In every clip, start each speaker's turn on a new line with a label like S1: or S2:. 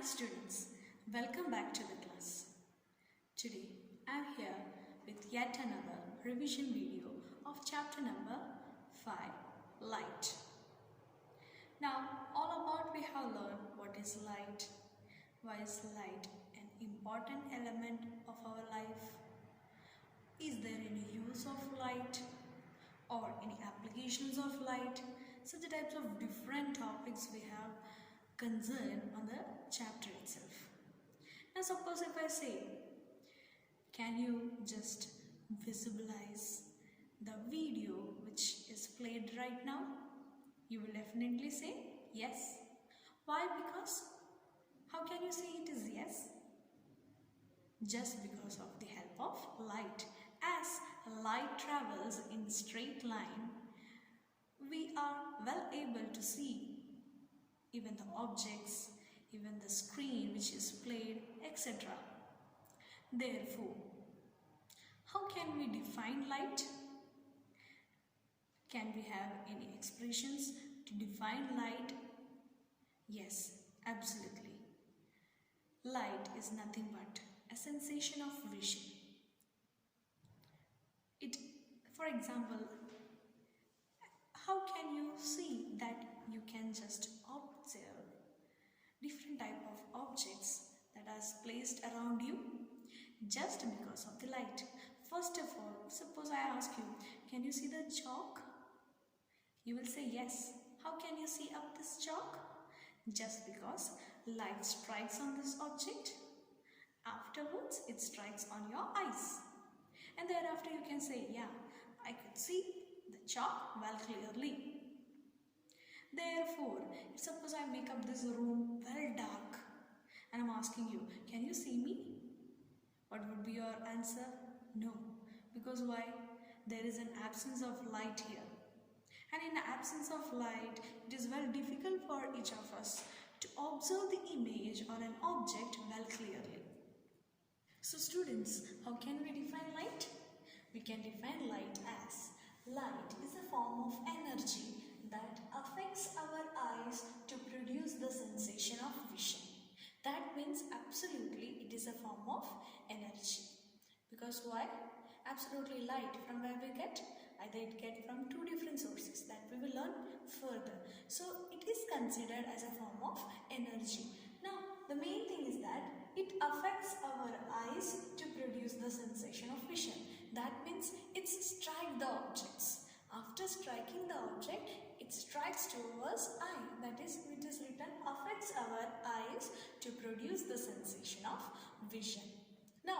S1: students, welcome back to the class. Today I am here with yet another revision video of chapter number 5, Light. Now all about we have learned what is light, why is light an important element of our life, is there any use of light or any applications of light, such types of different topics we have concern on the chapter itself. Now suppose if I say, can you just visualize the video which is played right now? You will definitely say yes. Why? Because how can you say it is yes? Just because of the help of light. As light travels in straight line, we are well able to see even the objects, even the screen which is played, etc. Therefore, how can we define light? Can we have any expressions to define light? Yes, absolutely. Light is nothing but a sensation of vision. For example, how can you see that you can just observe different type of objects that are placed around you just because of the light? First of all, suppose I ask you, can you see the chalk? You will say yes. How can you see up this chalk? Just because light strikes on this object. Afterwards, it strikes on your eyes. And thereafter you can say, yeah, I could see the chalk well clearly. Therefore, suppose I make up this room well dark and I'm asking you, can you see me? What would be your answer? No. Because why? There is an absence of light here. And in the absence of light, it is very difficult for each of us to observe the image or an object well clearly. So students, how can we define light? We can define light as light is a form of energy that affects our eyes to produce the sensation of vision. That means absolutely it is a form of energy. Because why? Absolutely light from where we get? Either it get from two different sources that we will learn further. So it is considered as a form of energy. Now the main thing is that it affects our eyes to produce the sensation of vision. That means it strikes the objects. After striking the object, it strikes towards eye. That is, it is written affects our eyes to produce the sensation of vision. Now,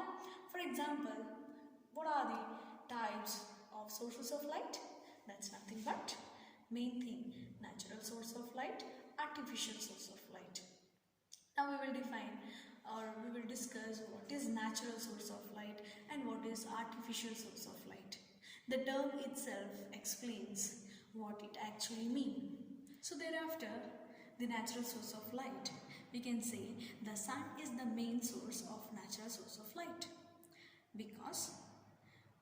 S1: for example, what are the types of sources of light? That's nothing but main thing, natural source of light, artificial source of light. Now we will define or we will discuss what is natural source of light and what is artificial source of light. The term itself explains what it actually means. So thereafter, the natural source of light, we can say the sun is the main source of natural source of light, because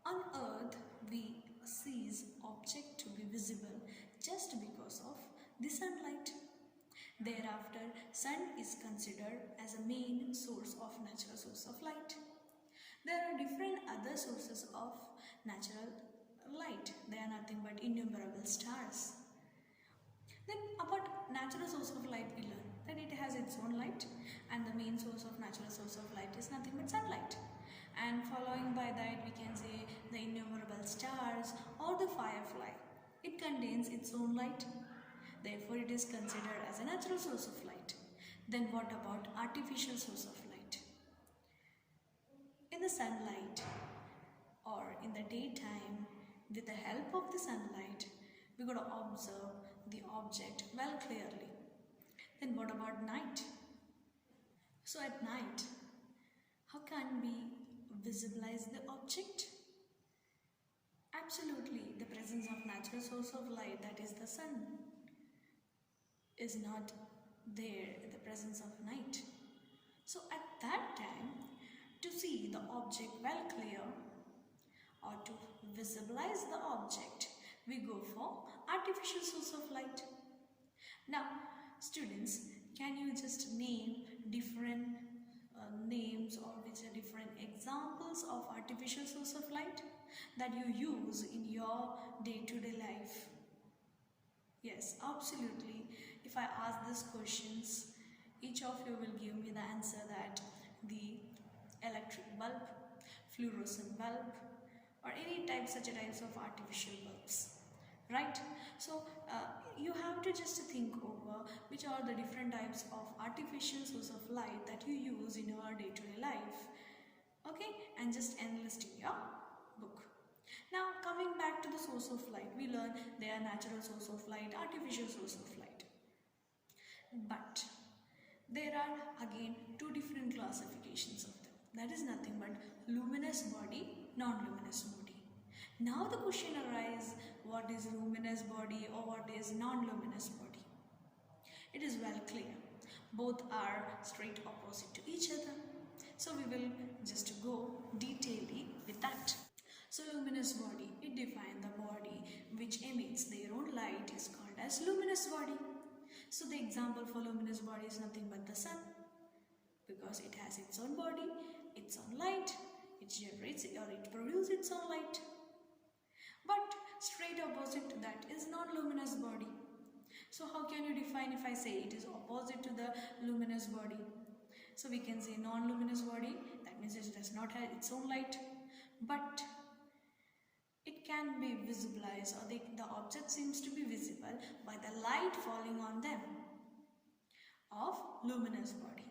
S1: on earth we sees object to be visible just because of the sunlight. Thereafter, sun is considered as a main source of natural source of light. There are different other sources of natural light. They are nothing but innumerable stars. Then about natural source of light we learn that it has its own light, and the main source of natural source of light is nothing but sunlight. And following by that we can say the innumerable stars or the firefly. It contains its own light. Therefore, it is considered as a natural source of light. Then what about artificial source of light? In the sunlight or in the daytime, with the help of the sunlight, we got to observe the object well clearly. Then what about night? So at night, how can we visualize the object? Absolutely, the presence of natural source of light, that is the sun, is not there in the presence of night. So at that time, to see the object well clear or to visualize the object, we go for artificial source of light. Now students, can you just name different names or which are different examples of artificial source of light that you use in your day-to-day life? Yes, absolutely. If I ask these questions, each of you will give me the answer that the electric bulb, fluorescent bulb, or any such types of artificial bulbs, right? So you have to just think over which are the different types of artificial source of light that you use in your day-to-day life, okay, and just enlist in your book. Now coming back to the source of light, we learn they are natural source of light, artificial source of light, but there are again two different classifications of them. That is nothing but luminous body, non-luminous body. Now the question arises, what is luminous body or what is non-luminous body? It is well clear. Both are straight opposite to each other. So we will just go detailedly with that. So luminous body, it defines the body which emits their own light is called as luminous body. So the example for luminous body is nothing but the sun, because it has its own body, its own light, it generates or it produces its own light. But straight opposite to that is non-luminous body. So how can you define if I say it is opposite to the luminous body? So we can say non-luminous body, that means it does not have its own light, but it can be visibilized, or the object seems to be visible by the light falling on them of luminous body.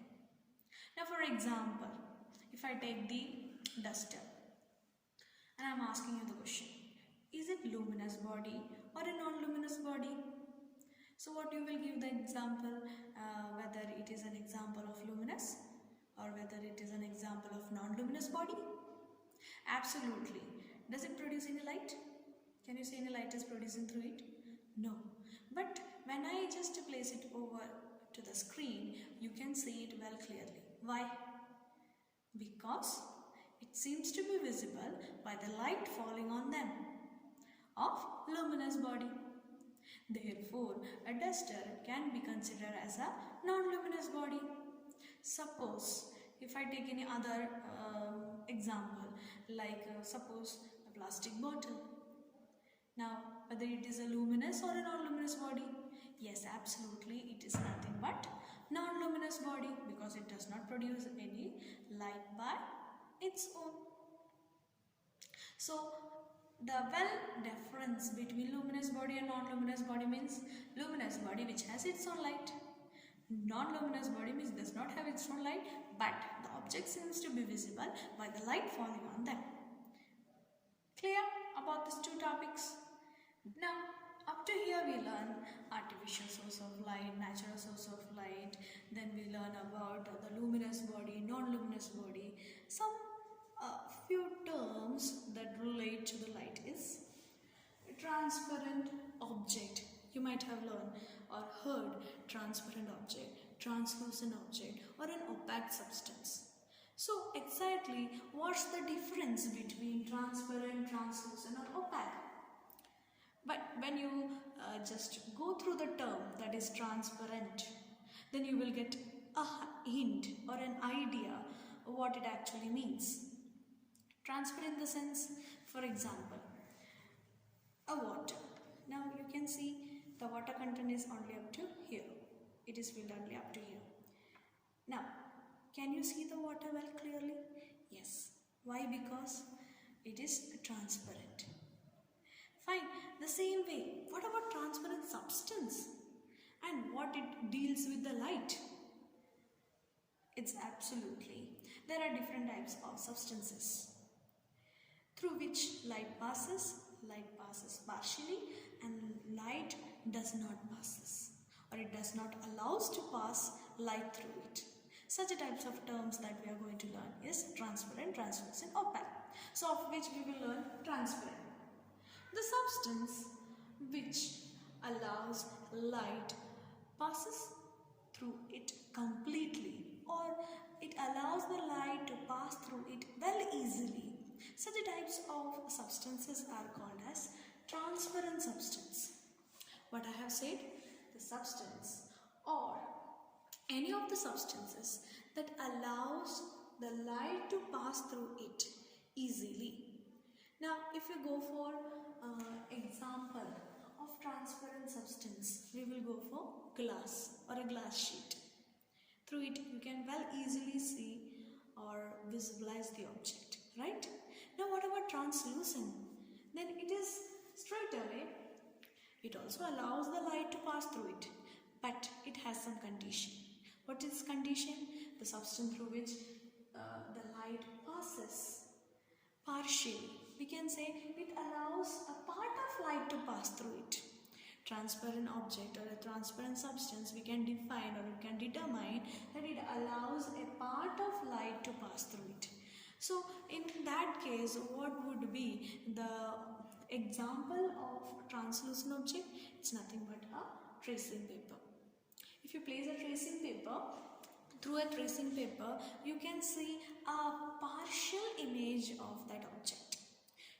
S1: Now for example, if I take the duster and I am asking you the question, is it luminous body or a non-luminous body? So what you will give the example, whether it is an example of luminous or whether it is an example of non-luminous body? Absolutely. Does it produce any light? Can you say any light is producing through it? No. But when I just place it over to the screen, you can see it well clearly. Why? Because it seems to be visible by the light falling on them of luminous body. Therefore, a duster can be considered as a non-luminous body. Suppose, if I take any other example, like suppose a plastic bottle. Now, whether it is a luminous or a non-luminous body? Yes, absolutely, it is nothing but non-luminous body, because it does not produce any light by its own. So the difference between luminous body and non-luminous body means luminous body which has its own light, non-luminous body means does not have its own light, but the object seems to be visible by the light falling on them. Clear about these two topics? Now up to here we learn artificial source of light, natural source of light, then we learn about the luminous body, non-luminous body. Some few terms that relate to the light is a transparent object. You might have learned or heard transparent object, translucent object, or an opaque substance. So exactly what's the difference between transparent, translucent, or opaque? But when you just go through the term that is transparent, then you will get a hint or an idea of what it actually means. Transparent in the sense, for example, a water. Now you can see the water content is only up to here. It is filled only up to here. Now, can you see the water well clearly? Yes. Why? Because it is transparent. Fine. The same way, what about transparent substance and what it deals with the light? It's absolutely, there are different types of substances through which light passes partially, and light does not passes, or it does not allows to pass light through it. Such types of terms that we are going to learn is transparent, translucent, opaque. So of which we will learn transparent. The substance which allows light passes through it completely, or it allows the light to pass through it well easily. Such types of substances are called as transparent substance. What I have said, the substance or any of the substances that allows the light to pass through it easily. Now, if you go for example of transparent substance, we will go for glass or a glass sheet. Through it, you can well easily see or visualize the object, right? Now, what about translucent? Then it is straight away. It also allows the light to pass through it, but it has some condition. What is condition? The substance through which the light passes partially. We can say it allows a part of light to pass through it. Transparent object or a transparent substance, we can define or we can determine that it allows a part of light to pass through it. So in that case, what would be the example of translucent object? It's nothing but a tracing paper. If you place a tracing paper, through a tracing paper, you can see a partial image of that object.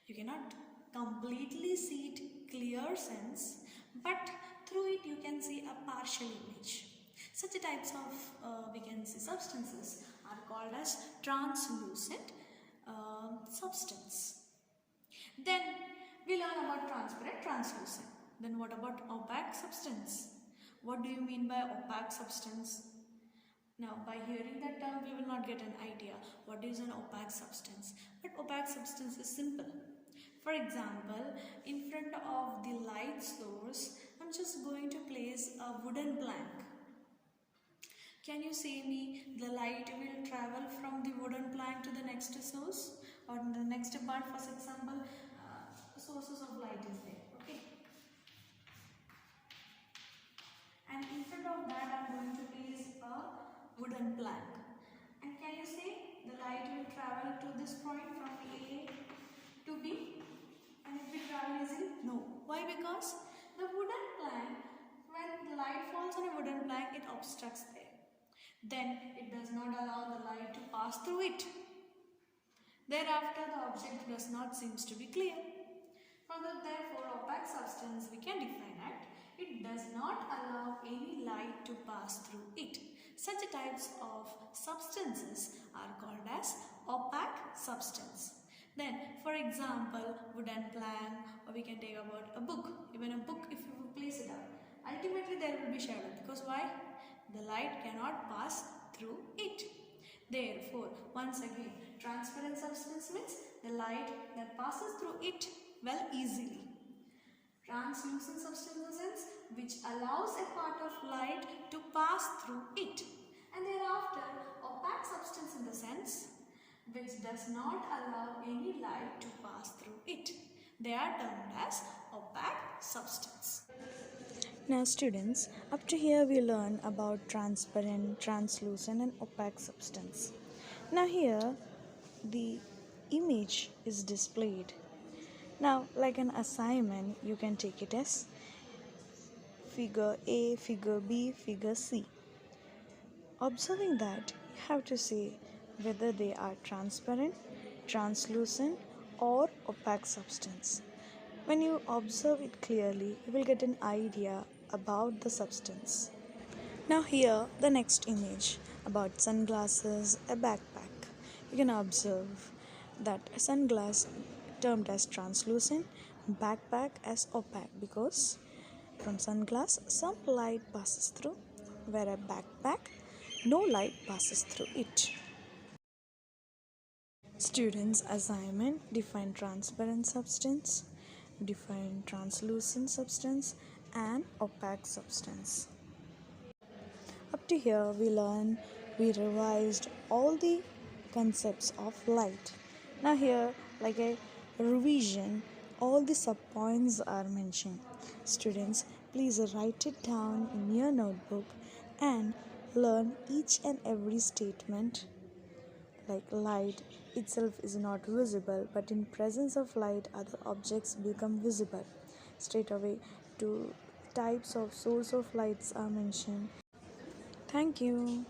S1: You cannot completely see it clear sense, but through it you can see a partial image. Such types of we can see substances are called as translucent substance. Then we learn about transparent, translucent. Then what about opaque substance? What do you mean by opaque substance? Now, by hearing that term, we will not get an idea what is an opaque substance. But opaque substance is simple. For example, in front of the light source, I'm just going to place a wooden plank. Can you see me? The light will travel from the wooden plank to the next source or the next part. For example, sources of light is there. Okay. And in front of that, I'm going to place a wooden plank. And can you see the light will travel to this point from A to B? And it will travel easily? No. Why? Because the wooden plank, when the light falls on a wooden plank, it obstructs there. Then it does not allow the light to pass through it. Thereafter, the object does not seem to be clear. Further, therefore, opaque substance, we can define it. It does not allow any light to pass through it. Such types of substances are called as opaque substance. Then, for example, wooden plank, or we can take about a book. Even a book, if you place it up, ultimately there will be shadow. Because why? The light cannot pass through it. Therefore, once again, transparent substance means the light that passes through it well easily. Translucent substance in the sense which allows a part of light to pass through it. And thereafter, opaque substance in the sense which does not allow any light to pass through it. They are termed as opaque substance.
S2: Now students, up to here we learn about transparent, translucent and opaque substance. Now here the image is displayed. Now like an assignment you can take it as figure A, figure B, figure C. Observing that, you have to say whether they are transparent, translucent or opaque substance. When you observe it clearly, you will get an idea about the substance. Now here the next image about sunglasses, a backpack. You can observe that sunglass termed as translucent, backpack as opaque because from sunglass some light passes through, where a backpack no light passes through it. Students' assignment: define transparent substance, define translucent substance and opaque substance. Up to here we revised all the concepts of light. Now here like a revision, all the subpoints are mentioned. Students, please write it down in your notebook and learn each and every statement. Like light itself is not visible, but in presence of light other objects become visible. Straight away, two types of source of lights are mentioned. Thank you.